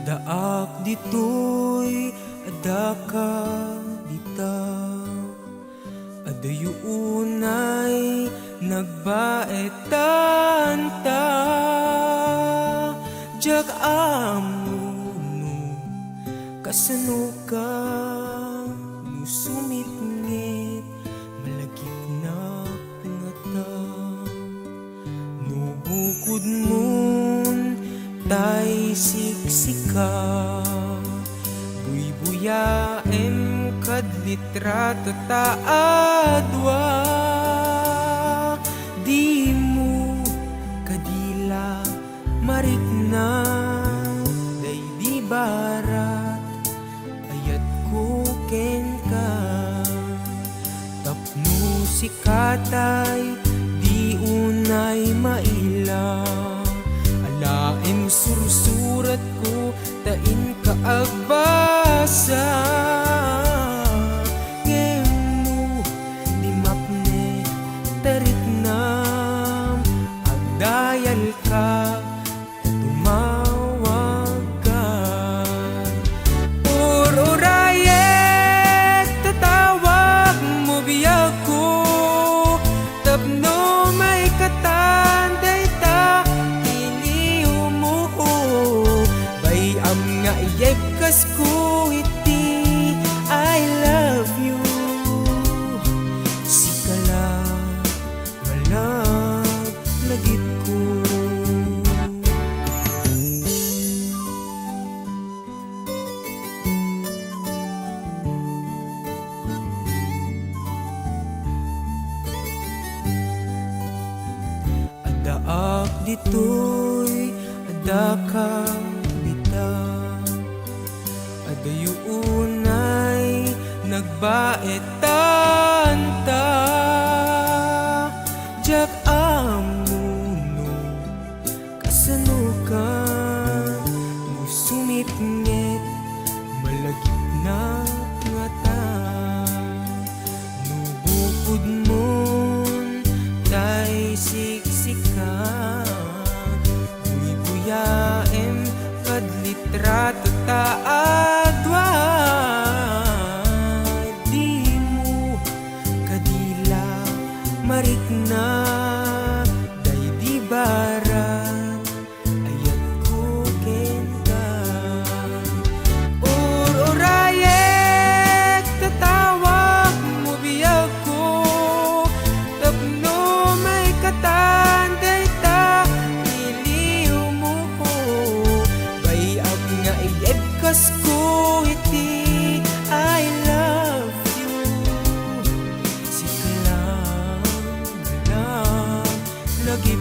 Adaak ditoy, adaka dita. Adayo unay nagbaetan ta. Jag amuno kasano ka nusumitngit malagip na pangata. Nubukod mon tay siksika, buy-buyaem kad litrato ta adwa. Di mo kadila marikna, day di barat ayat ko ken ka. Tapno si katay di unay maila, alaim sursurat ko tain ka agbasa. Ngemu di mapne tarik nam agdayal ka tumawag ka. Ururayet tatawag mo biyag ko, tapno may katanday ta iliw mo. Bayam nga iyegkas ko iti I love you. Sikala malag lagip ko. Adaak ditoy, adaka dita. Adayo unay nagbaetan ta. Jag amuno kasano ka nusumitngit malagip na ngata. Nubukod mon tay siksika, buy-buyaem kad litrato ta adwa. Di mo kadila marikna, day di barat ayat ko ken ka. Ururayek tatawag mo biyag ko, tapno may katanday ta iliw mo. Bayag nga iyegkas ko iti I love you. Sikalang malang lagip